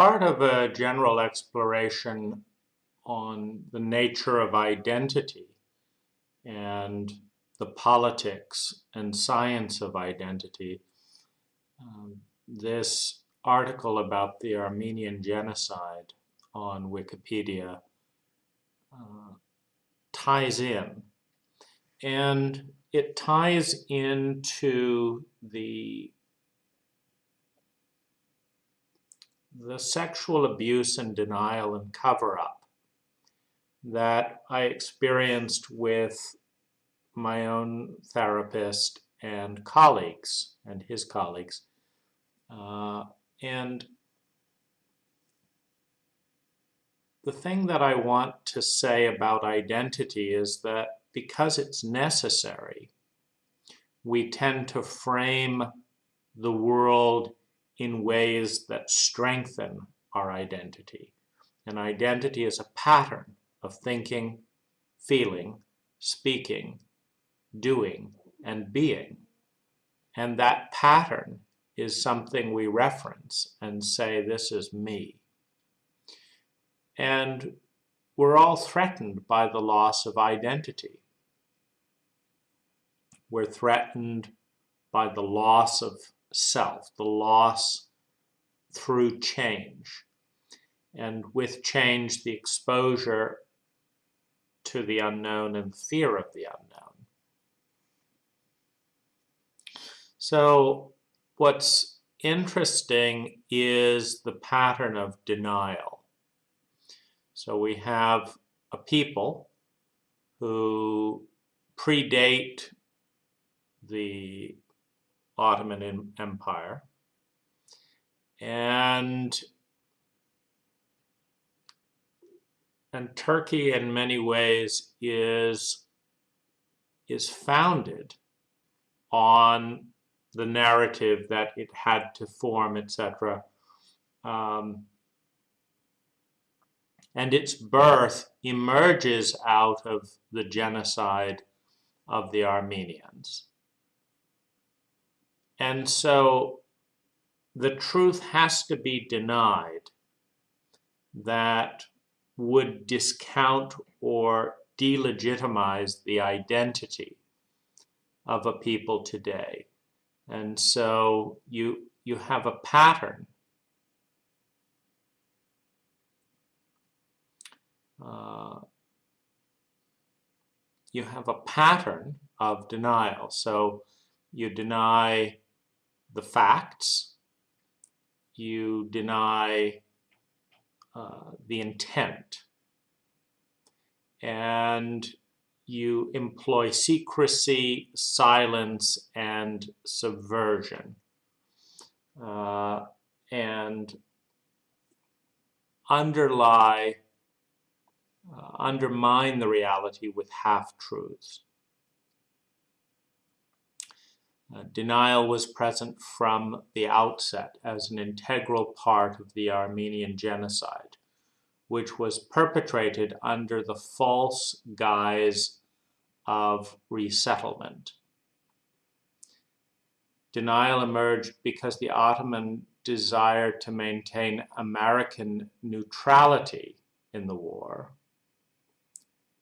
part of a general exploration on the nature of identity and the politics and science of identity, this article about the Armenian Genocide on Wikipedia ties in. And it ties into the sexual abuse and denial and cover-up that I experienced with my own therapist and colleagues, and his colleagues. And the thing that I want to say about identity is that because it's necessary, we tend to frame the world in ways that strengthen our identity. And identity is a pattern of thinking, feeling, speaking, doing, and being. And that pattern is something we reference and say, this is me. And we're all threatened by the loss of identity. We're threatened by the loss of self, the loss through change. And with change, the exposure to the unknown and fear of the unknown. So what's interesting is the pattern of denial. So we have a people who predate the Ottoman Empire, and Turkey in many ways is founded on the narrative that it had to form, etc. And its birth emerges out of the genocide of the Armenians. And so the truth has to be denied that would discount or delegitimize the identity of a people today. And so you have a pattern of denial. So you deny the facts, you deny the intent, and you employ secrecy, silence, and subversion, and undermine the reality with half-truths. Denial was present from the outset as an integral part of the Armenian Genocide, which was perpetrated under the false guise of resettlement. Denial emerged because the Ottoman desired to maintain American neutrality in the war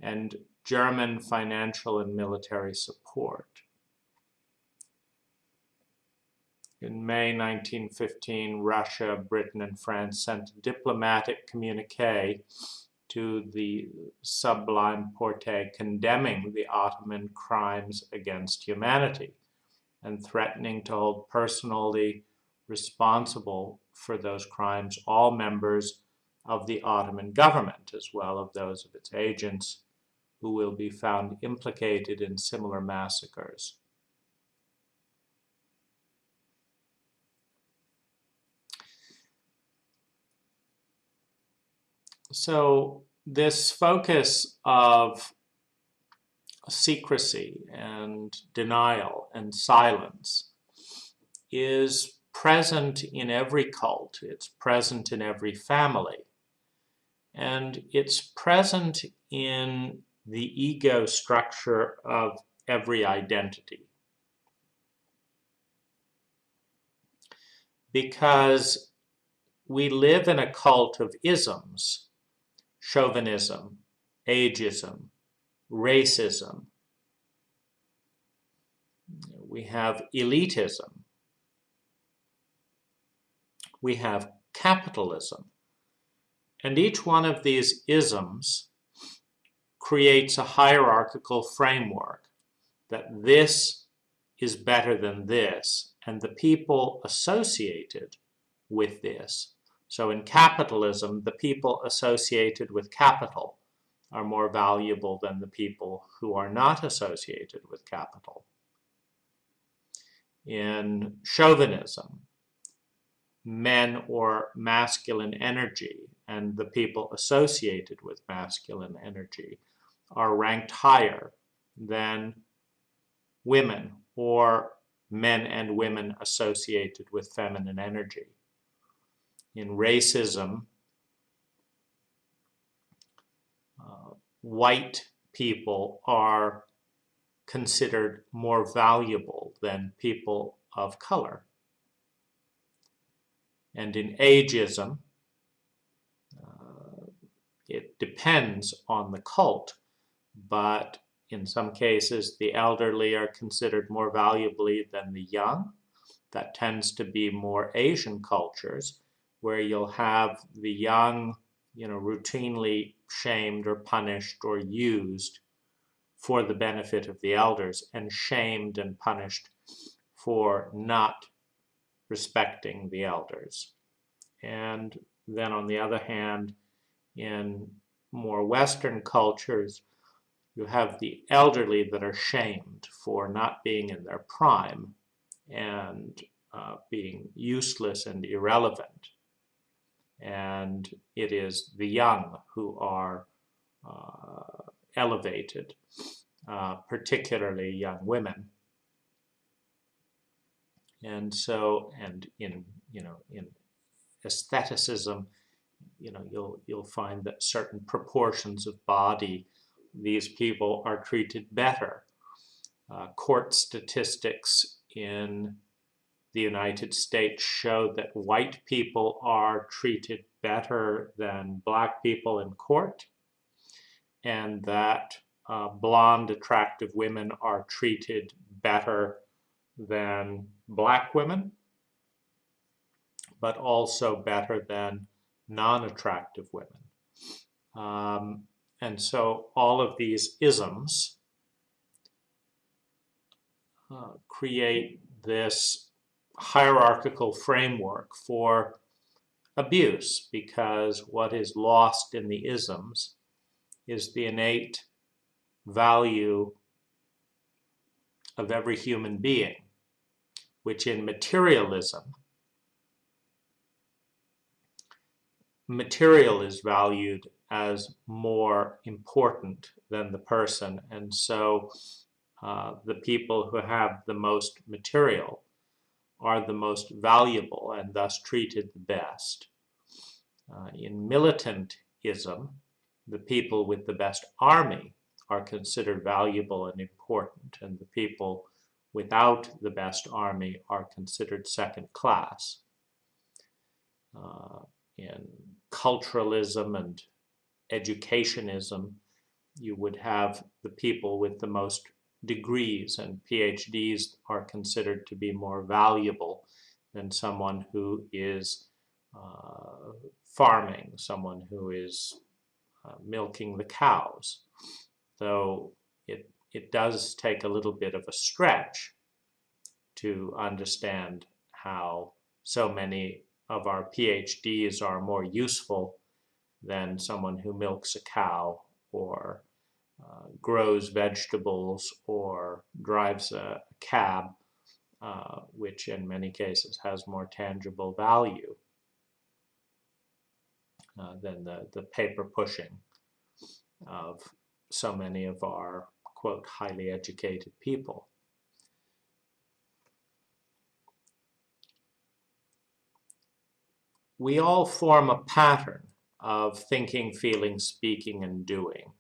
and German financial and military support. In May 1915, Russia, Britain, and France sent a diplomatic communique to the Sublime Porte condemning the Ottoman crimes against humanity and threatening to hold personally responsible for those crimes all members of the Ottoman government, as well as those of its agents who will be found implicated in similar massacres. So this focus of secrecy and denial and silence is present in every cult. It's present in every family. And it's present in the ego structure of every identity. Because we live in a cult of isms: chauvinism, ageism, racism. We have elitism. We have capitalism. And each one of these isms creates a hierarchical framework that this is better than this, and the people associated with this. So in capitalism, the people associated with capital are more valuable than the people who are not associated with capital. In chauvinism, men or masculine energy and the people associated with masculine energy are ranked higher than women or men and women associated with feminine energy. In racism, white people are considered more valuable than people of color. And in ageism, it depends on the cult, but in some cases the elderly are considered more valuably than the young. That tends to be more Asian cultures, where you'll have the young, routinely shamed or punished or used for the benefit of the elders, and shamed and punished for not respecting the elders. And then on the other hand, in more Western cultures, you have the elderly that are shamed for not being in their prime and being useless and irrelevant. And it is the young who are elevated, particularly young women. And so, and in aestheticism, you'll find that certain proportions of body, these people are treated better. Court statistics in the United States show that white people are treated better than black people in court, and that blonde, attractive women are treated better than black women, but also better than non-attractive women. And so all of these isms create this hierarchical framework for abuse, because what is lost in the isms is the innate value of every human being, which in materialism, material is valued as more important than the person. And so the people who have the most material are the most valuable and thus treated the best. In militantism, the people with the best army are considered valuable and important, and the people without the best army are considered second class. In culturalism and educationism, you would have the people with the most degrees, and PhDs are considered to be more valuable than someone who is farming, someone who is milking the cows. Though it does take a little bit of a stretch to understand how so many of our PhDs are more useful than someone who milks a cow or grows vegetables or drives a cab, which in many cases has more tangible value than the paper pushing of so many of our, quote, highly educated people. We all form a pattern of thinking, feeling, speaking, and doing.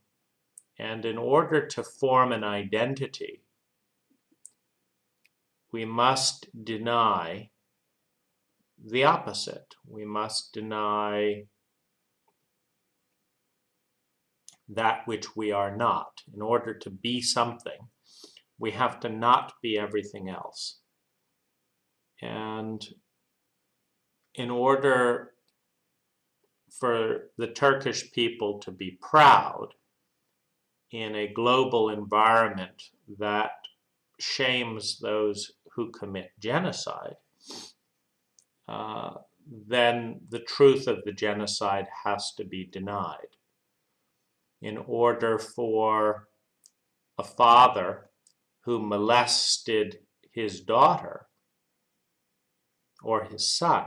And in order to form an identity, we must deny the opposite. We must deny that which we are not. In order to be something, we have to not be everything else. And in order for the Turkish people to be proud in a global environment that shames those who commit genocide, then the truth of the genocide has to be denied. In order for a father who molested his daughter or his son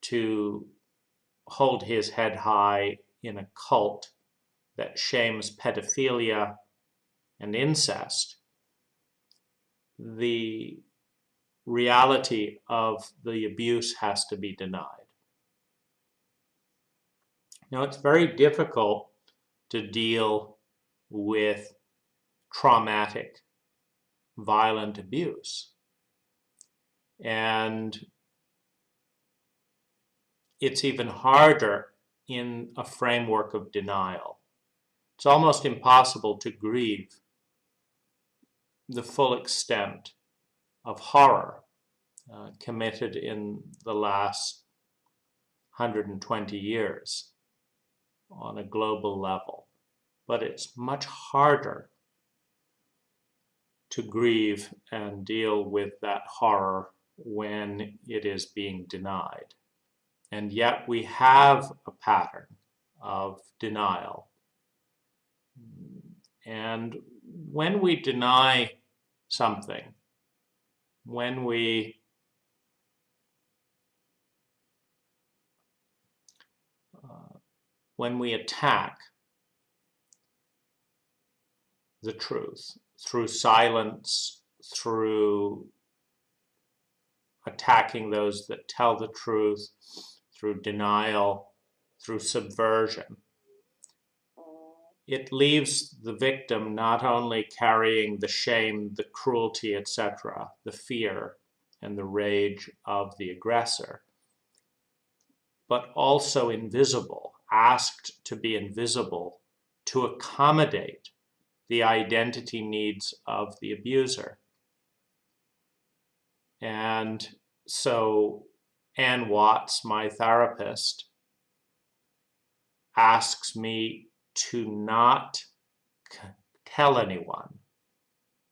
to hold his head high in a cult that shames pedophilia and incest, the reality of the abuse has to be denied. Now, it's very difficult to deal with traumatic, violent abuse. And it's even harder in a framework of denial. It's almost impossible to grieve the full extent of horror committed in the last 120 years on a global level. But it's much harder to grieve and deal with that horror when it is being denied. And yet we have a pattern of denial. And when we deny something, when we attack the truth through silence, through attacking those that tell the truth, through denial, through subversion, it leaves the victim not only carrying the shame, the cruelty, etc., the fear and the rage of the aggressor, but also invisible, asked to be invisible to accommodate the identity needs of the abuser. And so Ann Watts, my therapist, asks me to not tell anyone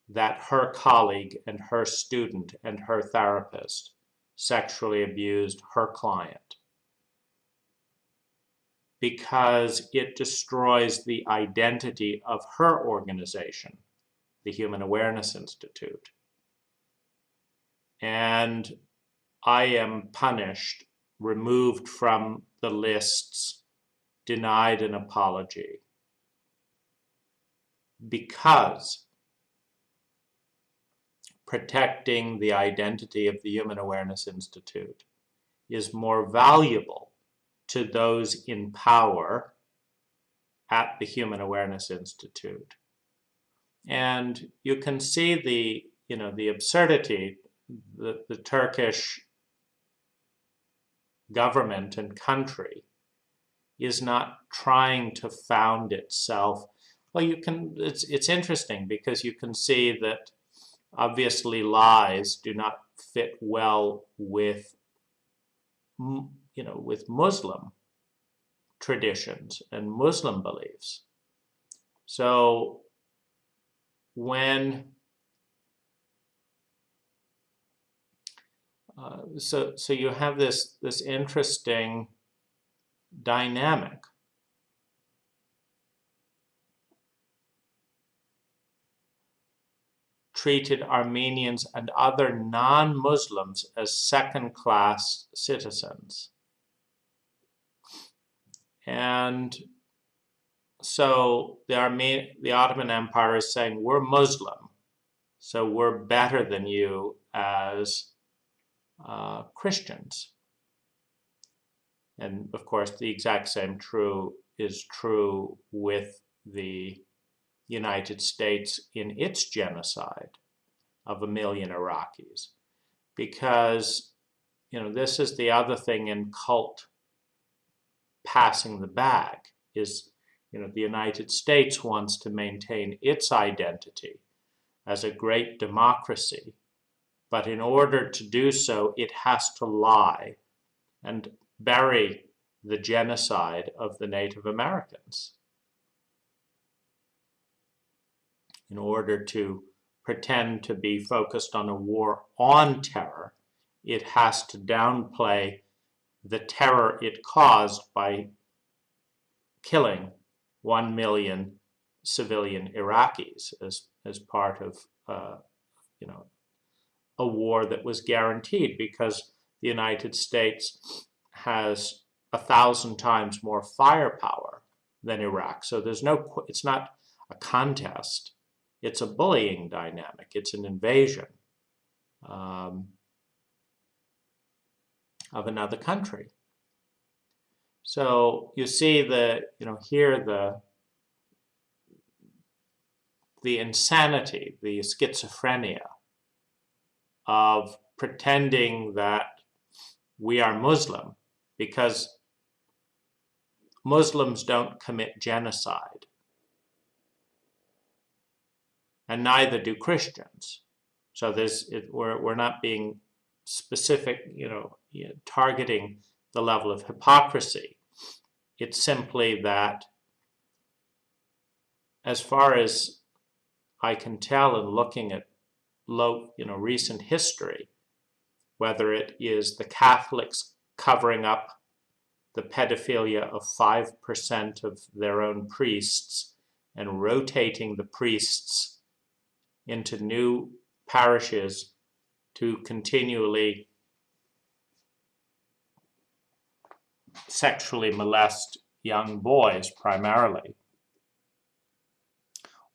that her colleague and her student and her therapist sexually abused her client, because it destroys the identity of her organization, the Human Awareness Institute. And I am punished, removed from the lists, denied an apology, because protecting the identity of the Human Awareness Institute is more valuable to those in power at the Human Awareness Institute. And you can see the absurdity. The Turkish government and country is not trying to found itself. Well, it's interesting because you can see that obviously lies do not fit well with Muslim traditions and Muslim beliefs. So so you have this interesting dynamic. Treated Armenians and other non-Muslims as second-class citizens. And so the Ottoman Empire is saying, we're Muslim, so we're better than you as Christians. And of course, the exact same is true with the United States in its genocide of 1 million Iraqis, because this is the other thing in cult passing the bag is, the United States wants to maintain its identity as a great democracy, but in order to do so, it has to lie and bury the genocide of the Native Americans. In order to pretend to be focused on a war on terror, it has to downplay the terror it caused by killing 1 million civilian Iraqis as part of a war that was guaranteed, because the United States has 1,000 times more firepower than Iraq. So it's not a contest. It's a bullying dynamic. It's an invasion of another country. So you see here the insanity, the schizophrenia of pretending that we are Muslim, because Muslims don't commit genocide, and neither do Christians. So we're not being specific, targeting the level of hypocrisy. It's simply that, as far as I can tell in looking at recent history, whether it is the Catholics covering up the pedophilia of 5% of their own priests and rotating the priests into new parishes to continually sexually molest young boys primarily,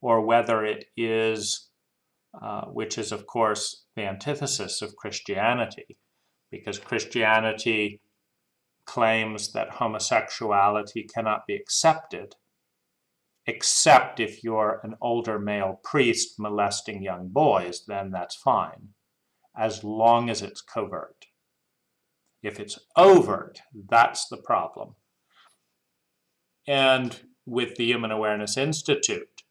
or whether it is, which is of course the antithesis of Christianity, because Christianity claims that homosexuality cannot be accepted except if you're an older male priest molesting young boys, then that's fine, as long as it's covert. If it's overt, that's the problem. And with the Human Awareness Institute,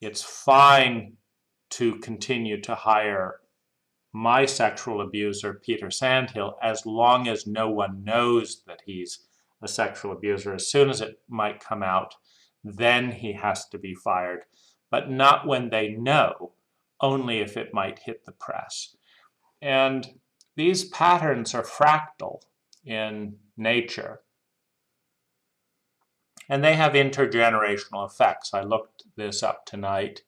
it's fine to continue to hire my sexual abuser, Peter Sandhill, as long as no one knows that he's a sexual abuser. As soon as it might come out, then he has to be fired, but not when they know, only if it might hit the press. And these patterns are fractal in nature, and they have intergenerational effects. I looked this up tonight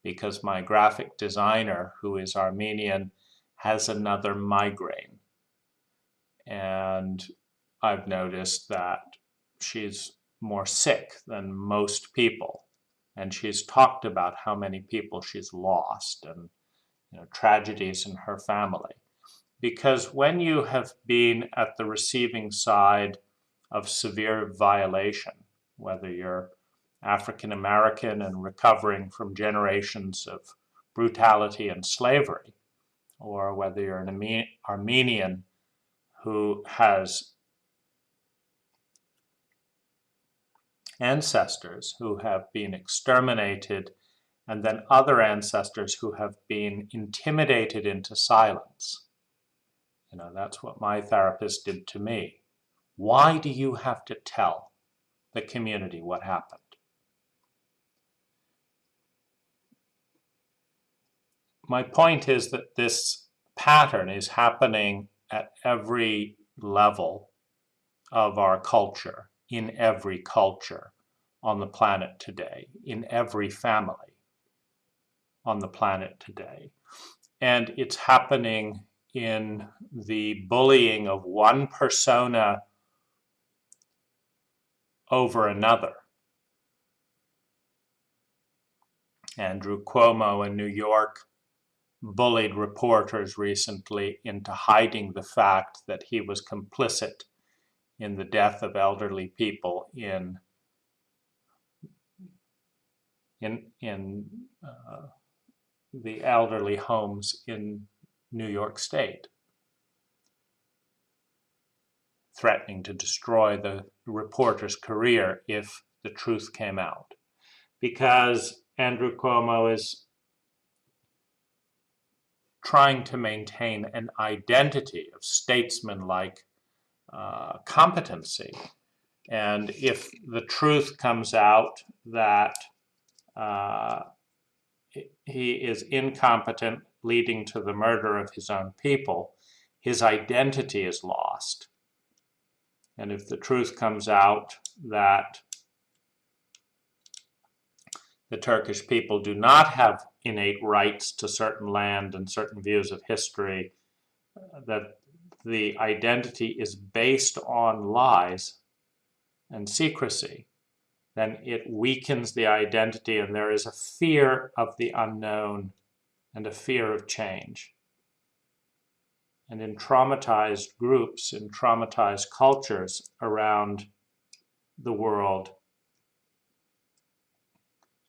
because my graphic designer, who is Armenian, has another migraine. And I've noticed that she's more sick than most people. And she's talked about how many people she's lost and tragedies in her family. Because when you have been at the receiving side of severe violation, whether you're African American and recovering from generations of brutality and slavery, or whether you're an Armenian who has ancestors who have been exterminated, and then other ancestors who have been intimidated into silence. That's what my therapist did to me. Why do you have to tell the community what happened? My point is that this pattern is happening at every level of our culture, in every culture on the planet today, in every family on the planet today. And it's happening in the bullying of one persona over another. Andrew Cuomo in New York bullied reporters recently into hiding the fact that he was complicit in the death of elderly people in the elderly homes in New York State. threatening to destroy the reporter's career if the truth came out. Because Andrew Cuomo is trying to maintain an identity of statesman-like competency. And if the truth comes out that he is incompetent, leading to the murder of his own people, his identity is lost. And if the truth comes out that the Turkish people do not have innate rights to certain land and certain views of history, that the identity is based on lies and secrecy, then it weakens the identity, and there is a fear of the unknown and a fear of change. And in traumatized groups, in traumatized cultures around the world,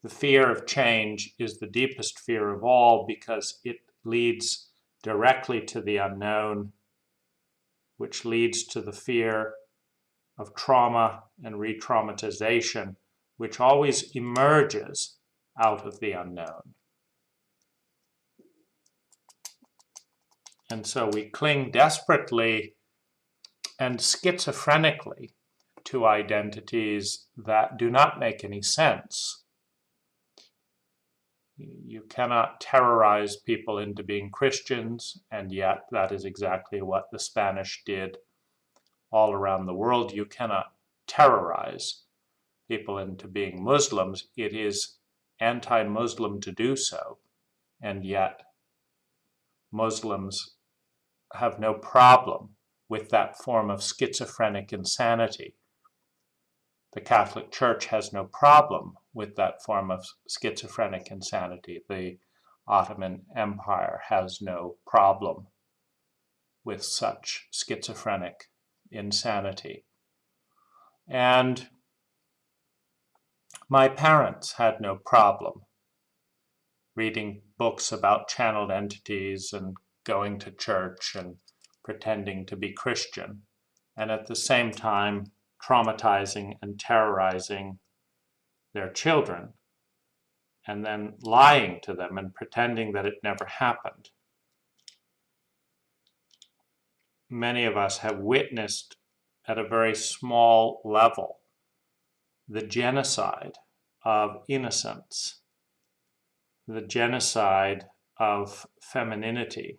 the fear of change is the deepest fear of all, because it leads directly to the unknown, which leads to the fear of trauma and re-traumatization, which always emerges out of the unknown. And so we cling desperately and schizophrenically to identities that do not make any sense. You cannot terrorize people into being Christians, and yet that is exactly what the Spanish did all around the world. You cannot terrorize people into being Muslims. It is anti-Muslim to do so, and yet Muslims have no problem with that form of schizophrenic insanity. The Catholic Church has no problem with that form of schizophrenic insanity. The Ottoman Empire has no problem with such schizophrenic insanity. And my parents had no problem reading books about channeled entities and going to church and pretending to be Christian, and at the same time traumatizing and terrorizing their children, and then lying to them and pretending that it never happened. Many of us have witnessed at a very small level the genocide of innocence, the genocide of femininity,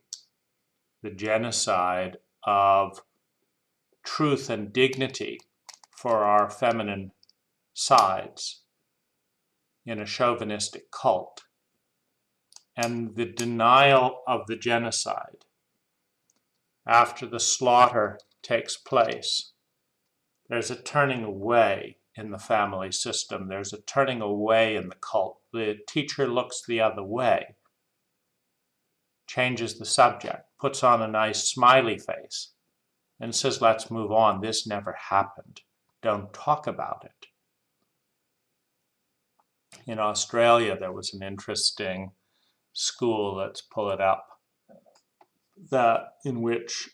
the genocide of truth and dignity for our feminine sides in a chauvinistic cult, and the denial of the genocide. After the slaughter takes place, there's a turning away in the family system. There's a turning away in the cult. The teacher looks the other way, changes the subject, puts on a nice smiley face, and says, let's move on. This never happened. Don't talk about it. In Australia, there was an interesting school, let's pull it up, in which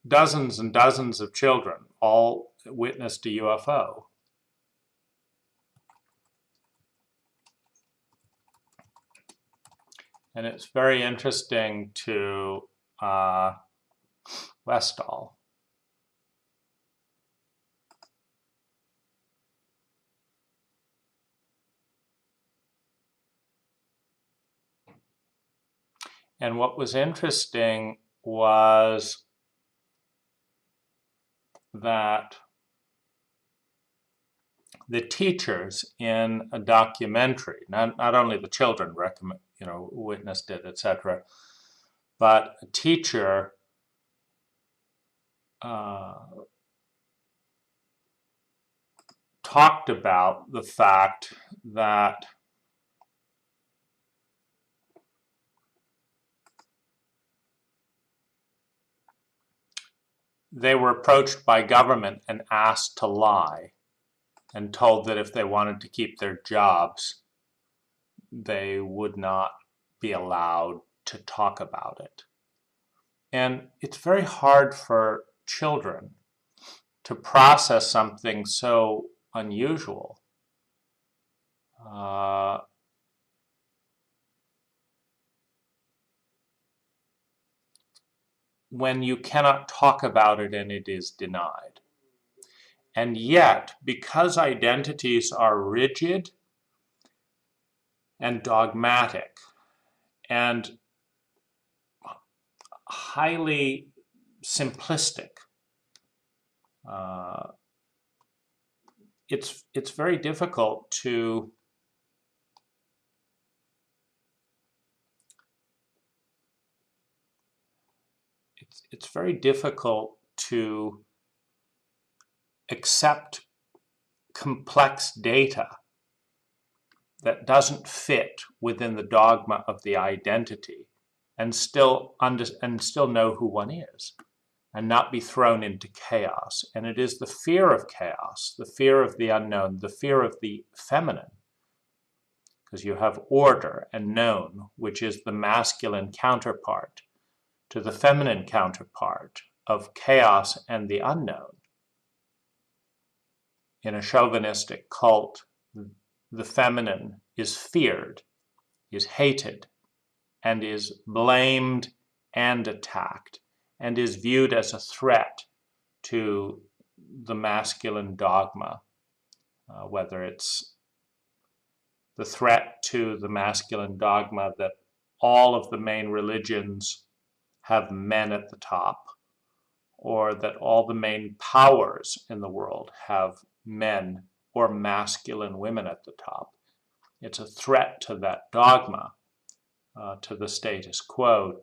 dozens and dozens of children all witnessed a UFO. And it's very interesting to Westall. And what was interesting was that the teachers in a documentary, not only the children witnessed it, etc., but a teacher talked about the fact that they were approached by government and asked to lie, and told that if they wanted to keep their jobs, they would not be allowed to talk about it. And it's very hard for children to process something so unusual. When you cannot talk about it and it is denied. And yet, because identities are rigid and dogmatic and highly simplistic, it's very difficult to it's very difficult to accept complex data that doesn't fit within the dogma of the identity and still know who one is and not be thrown into chaos. And it is the fear of chaos, the fear of the unknown, the fear of the feminine, because you have order and known, which is the masculine counterpart to the feminine counterpart of chaos and the unknown. In a chauvinistic cult, the feminine is feared, is hated, and is blamed and attacked, and is viewed as a threat to the masculine dogma, whether it's the threat to the masculine dogma that all of the main religions have men at the top, or that all the main powers in the world have men or masculine women at the top. It's a threat to that dogma, to the status quo.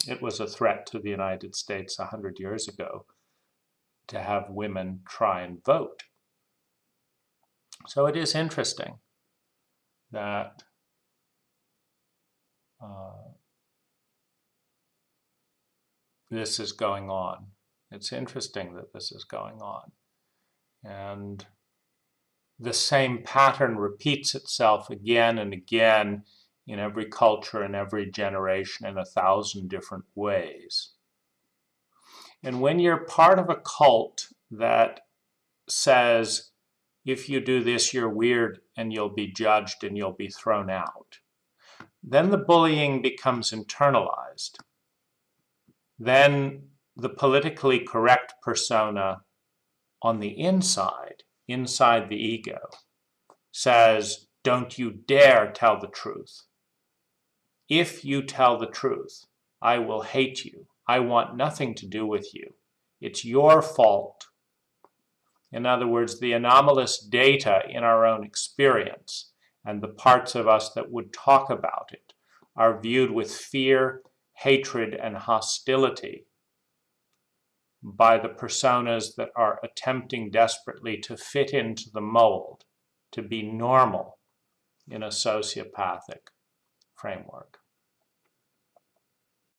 It was a threat to the United States 100 years ago to have women try and vote. So it is interesting that this is going on. It's interesting that this is going on. And the same pattern repeats itself again and again in every culture, in every generation, in 1,000 different ways. And when you're part of a cult that says, if you do this, you're weird and you'll be judged and you'll be thrown out, then the bullying becomes internalized. Then the politically correct persona on the inside the ego, says, don't you dare tell the truth. If you tell the truth, I will hate you. I want nothing to do with you. It's your fault. In other words, the anomalous data in our own experience and the parts of us that would talk about it are viewed with fear, hatred, and hostility by the personas that are attempting desperately to fit into the mold, to be normal in a sociopathic framework.